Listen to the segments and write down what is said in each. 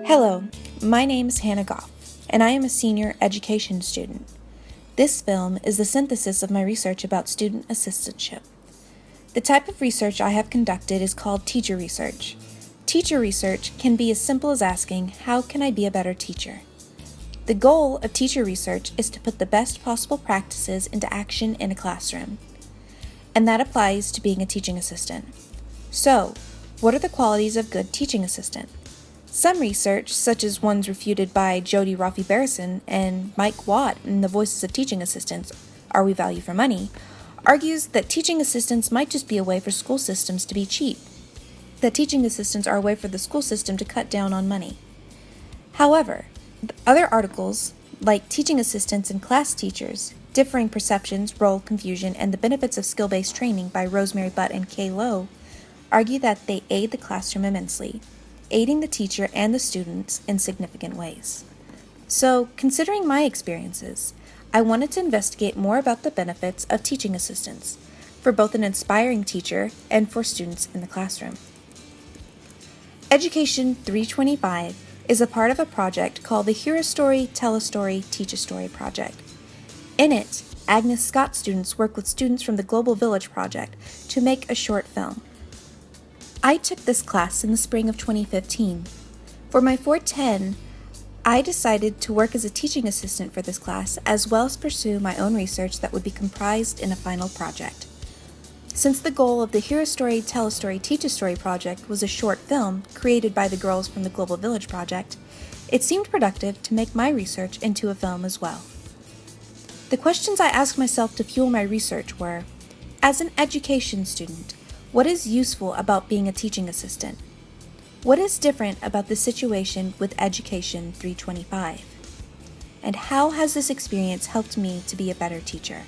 Hello, my name is Hannah Goff, and I am a senior education student. This film is the synthesis of my research about student assistantship. The type of research I have conducted is called teacher research. Teacher research can be as simple as asking, how can I be a better teacher? The goal of teacher research is to put the best possible practices into action in a classroom. And that applies to being a teaching assistant. So, what are the qualities of good teaching assistant? Some research, such as ones refuted by Jody Roffey-Barrison and Mike Watt in The Voices of Teaching Assistants, Are We Value for Money?, argues that teaching assistants might just be a way for school systems to be cheap, that teaching assistants are a way for the school system to cut down on money. However, other articles, like Teaching Assistants and Class Teachers, Differing Perceptions, Role Confusion, and the Benefits of Skill-Based Training by Rosemary Butt and Kay Lowe, argue that they aid the classroom immensely, aiding the teacher and the students in significant ways. So, considering my experiences, I wanted to investigate more about the benefits of teaching assistants, for both an inspiring teacher and for students in the classroom. Education 325 is a part of a project called the Hear a Story, Tell a Story, Teach a Story project. In it, Agnes Scott students work with students from the Global Village project to make a short film. I took this class in the spring of 2015. For my 410, I decided to work as a teaching assistant for this class, as well as pursue my own research that would be comprised in a final project. Since the goal of the Hear a Story, Tell a Story, Teach a Story project was a short film created by the girls from the Global Village project, it seemed productive to make my research into a film as well. The questions I asked myself to fuel my research were, as an education student, what is useful about being a teaching assistant? What is different about the situation with Education 325? And how has this experience helped me to be a better teacher?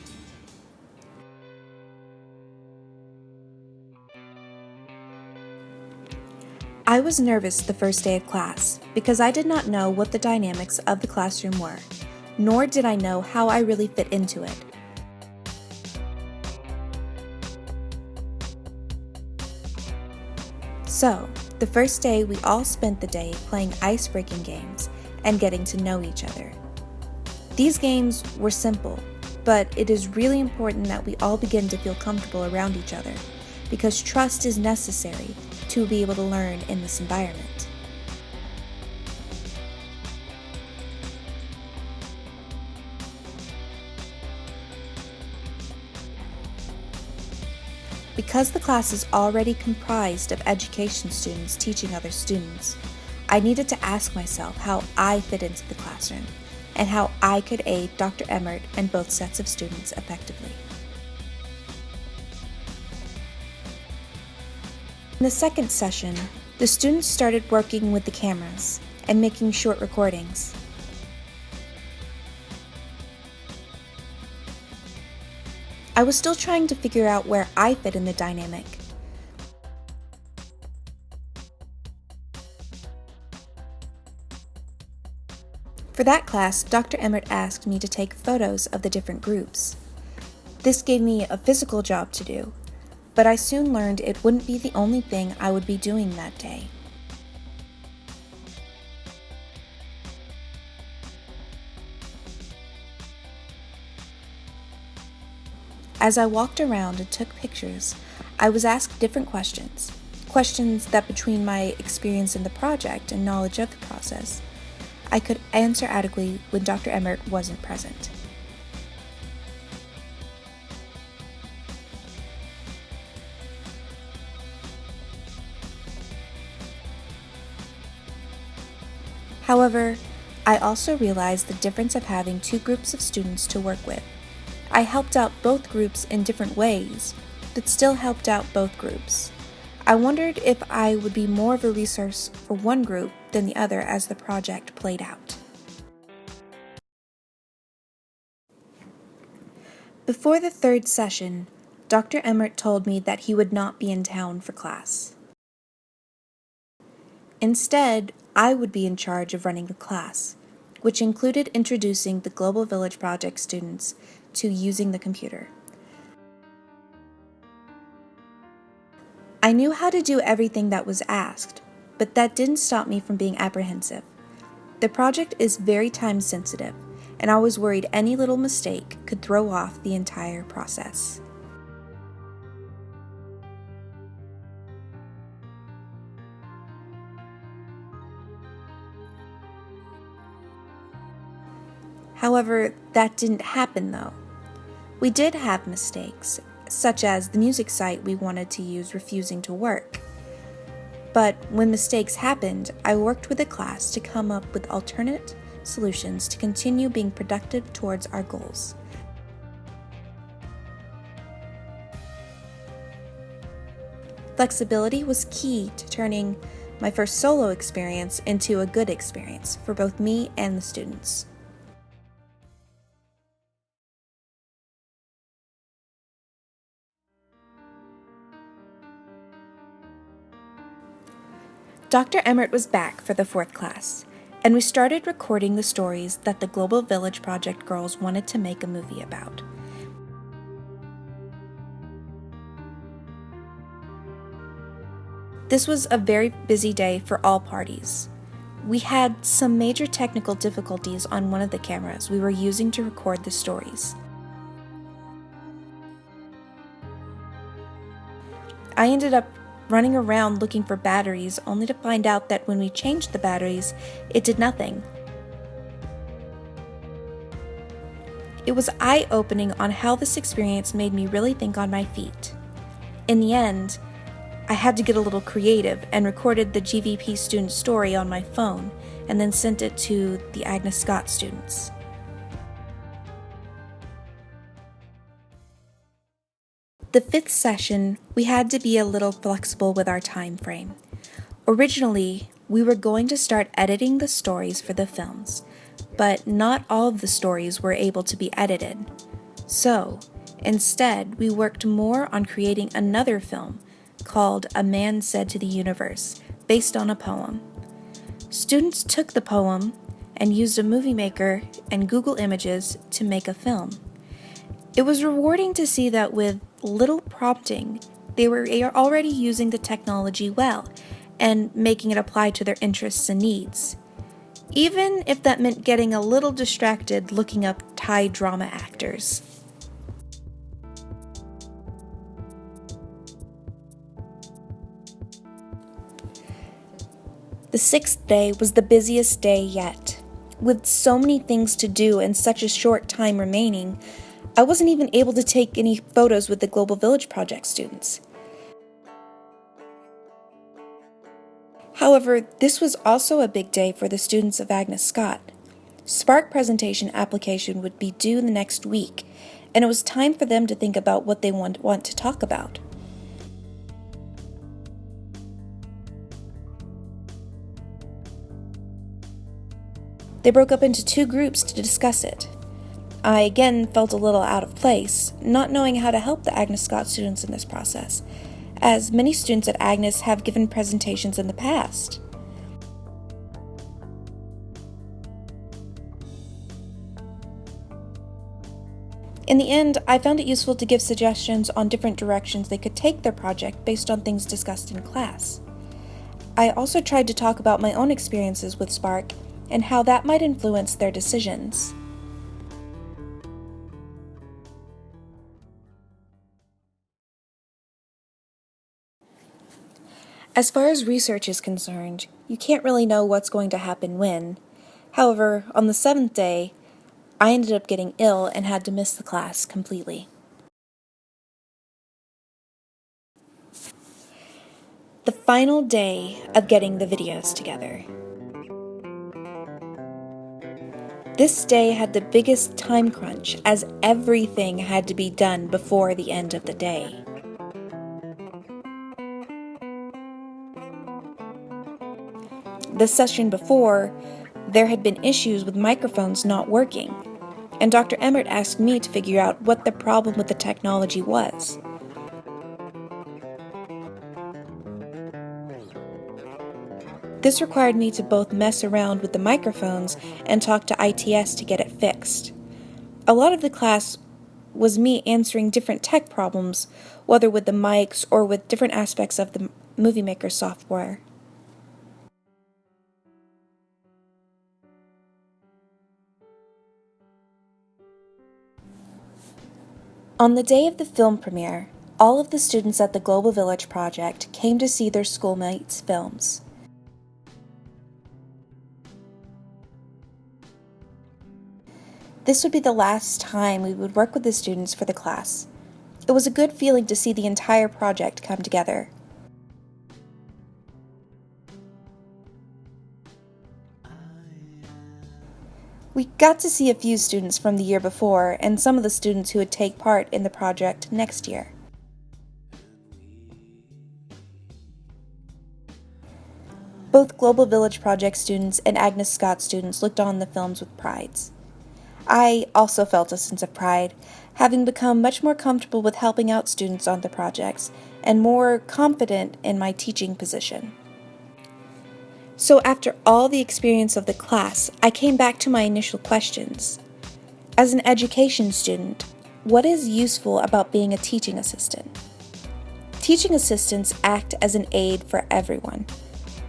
I was nervous the first day of class because I did not know what the dynamics of the classroom were, nor did I know how I really fit into it. So, the first day we all spent the day playing ice-breaking games and getting to know each other. These games were simple, but it is really important that we all begin to feel comfortable around each other, because trust is necessary to be able to learn in this environment. Because the class is already comprised of education students teaching other students, I needed to ask myself how I fit into the classroom and how I could aid Dr. Emmert and both sets of students effectively. In the second session, the students started working with the cameras and making short recordings. I was still trying to figure out where I fit in the dynamic. For that class, Dr. Emmert asked me to take photos of the different groups. This gave me a physical job to do, but I soon learned it wouldn't be the only thing I would be doing that day. As I walked around and took pictures, I was asked different questions that between my experience in the project and knowledge of the process, I could answer adequately when Dr. Emmert wasn't present. However, I also realized the difference of having two groups of students to work with. I helped out both groups in different ways, but still helped out both groups. I wondered if I would be more of a resource for one group than the other as the project played out. Before the third session, Dr. Emmert told me that he would not be in town for class. Instead, I would be in charge of running the class, which included introducing the Global Village Project students to using the computer. I knew how to do everything that was asked, but that didn't stop me from being apprehensive. The project is very time sensitive, and I was worried any little mistake could throw off the entire process. However, that didn't happen though. We did have mistakes, such as the music site we wanted to use refusing to work. But when mistakes happened, I worked with the class to come up with alternate solutions to continue being productive towards our goals. Flexibility was key to turning my first solo experience into a good experience for both me and the students. Dr. Emmert was back for the 4th class, and we started recording the stories that the Global Village Project girls wanted to make a movie about. This was a very busy day for all parties. We had some major technical difficulties on one of the cameras we were using to record the stories. I ended up running around looking for batteries, only to find out that when we changed the batteries, it did nothing. It was eye-opening on how this experience made me really think on my feet. In the end, I had to get a little creative and recorded the GVP student story on my phone and then sent it to the Agnes Scott students. The 5th session, we had to be a little flexible with our time frame. Originally, we were going to start editing the stories for the films, but not all of the stories were able to be edited. So, instead, we worked more on creating another film called A Man Said to the Universe, based on a poem. Students took the poem and used a movie maker and Google Images to make a film. It was rewarding to see that with little prompting, they were already using the technology well and making it apply to their interests and needs, even if that meant getting a little distracted looking up Thai drama actors. The 6th day was the busiest day yet. With so many things to do and such a short time remaining, I wasn't even able to take any photos with the Global Village Project students. However, this was also a big day for the students of Agnes Scott. Spark presentation application would be due the next week, and it was time for them to think about what they want to talk about. They broke up into 2 groups to discuss it. I again felt a little out of place, not knowing how to help the Agnes Scott students in this process, as many students at Agnes have given presentations in the past. In the end, I found it useful to give suggestions on different directions they could take their project based on things discussed in class. I also tried to talk about my own experiences with Spark and how that might influence their decisions. As far as research is concerned, you can't really know what's going to happen when. However, on the 7th day, I ended up getting ill and had to miss the class completely. The final day of getting the videos together. This day had the biggest time crunch, as everything had to be done before the end of the day. The session before, there had been issues with microphones not working, and Dr. Emmert asked me to figure out what the problem with the technology was. This required me to both mess around with the microphones and talk to ITS to get it fixed. A lot of the class was me answering different tech problems, whether with the mics or with different aspects of the Movie Maker software. On the day of the film premiere, all of the students at the Global Village Project came to see their schoolmates' films. This would be the last time we would work with the students for the class. It was a good feeling to see the entire project come together. We got to see a few students from the year before and some of the students who would take part in the project next year. Both Global Village Project students and Agnes Scott students looked on the films with pride. I also felt a sense of pride, having become much more comfortable with helping out students on the projects and more confident in my teaching position. So after all the experience of the class, I came back to my initial questions. As an education student, what is useful about being a teaching assistant? Teaching assistants act as an aid for everyone.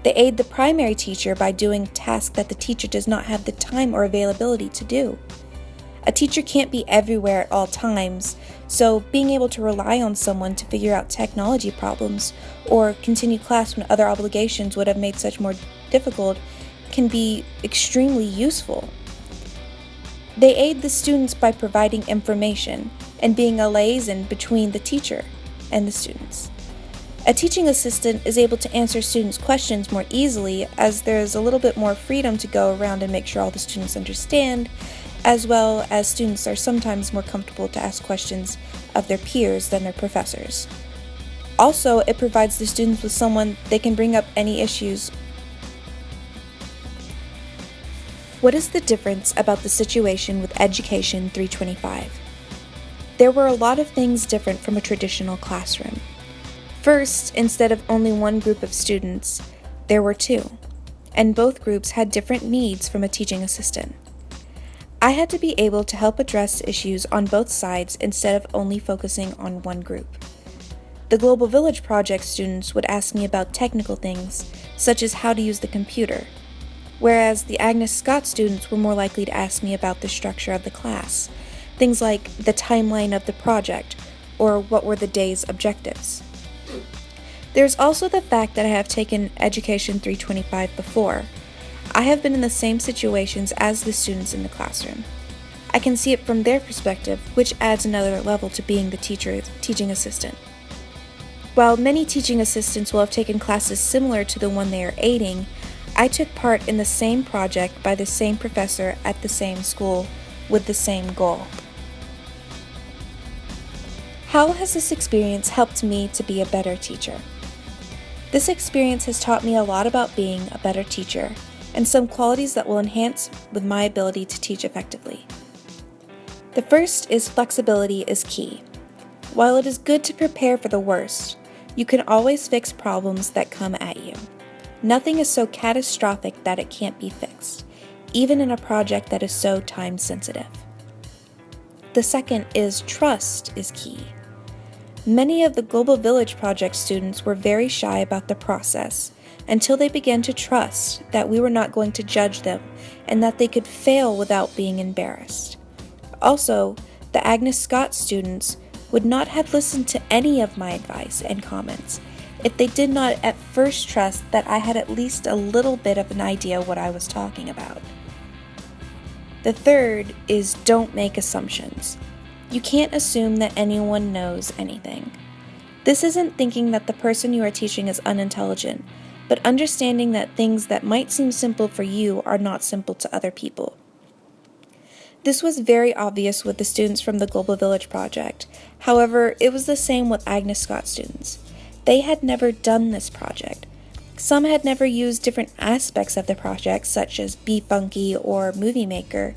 They aid the primary teacher by doing tasks that the teacher does not have the time or availability to do. A teacher can't be everywhere at all times, so being able to rely on someone to figure out technology problems or continue class when other obligations would have made such more difficult can be extremely useful. They aid the students by providing information and being a liaison between the teacher and the students. A teaching assistant is able to answer students' questions more easily as there is a little bit more freedom to go around and make sure all the students understand, as well as students are sometimes more comfortable to ask questions of their peers than their professors. Also, it provides the students with someone they can bring up any issues. What is the difference about the situation with Education 325? There were a lot of things different from a traditional classroom. First, instead of only one group of students, there were two, and both groups had different needs from a teaching assistant. I had to be able to help address issues on both sides instead of only focusing on one group. The Global Village Project students would ask me about technical things, such as how to use the computer, whereas the Agnes Scott students were more likely to ask me about the structure of the class, things like the timeline of the project, or what were the day's objectives. There's also the fact that I have taken Education 325 before. I have been in the same situations as the students in the classroom. I can see it from their perspective, which adds another level to being the teaching assistant. While many teaching assistants will have taken classes similar to the one they are aiding, I took part in the same project by the same professor at the same school with the same goal. How has this experience helped me to be a better teacher? This experience has taught me a lot about being a better teacher and some qualities that will enhance with my ability to teach effectively. The first is flexibility is key. While it is good to prepare for the worst, you can always fix problems that come at you. Nothing is so catastrophic that it can't be fixed, even in a project that is so time-sensitive. The second is trust is key. Many of the Global Village Project students were very shy about the process until they began to trust that we were not going to judge them and that they could fail without being embarrassed. Also, the Agnes Scott students would not have listened to any of my advice and comments if they did not at first trust that I had at least a little bit of an idea what I was talking about. The third is don't make assumptions. You can't assume that anyone knows anything. This isn't thinking that the person you are teaching is unintelligent, but understanding that things that might seem simple for you are not simple to other people. This was very obvious with the students from the Global Village Project. However, it was the same with Agnes Scott students. They had never done this project. Some had never used different aspects of the project, such as Be Funky or Movie Maker,